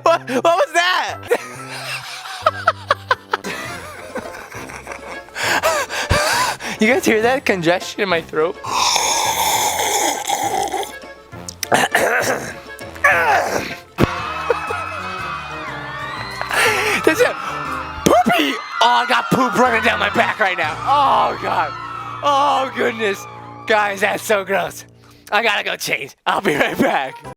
What was that? You guys hear that congestion in my throat? There's a poopy. Oh, I got poop running down my back right now. Oh god. Oh goodness. Guys, that's so gross. I gotta go change. I'll be right back.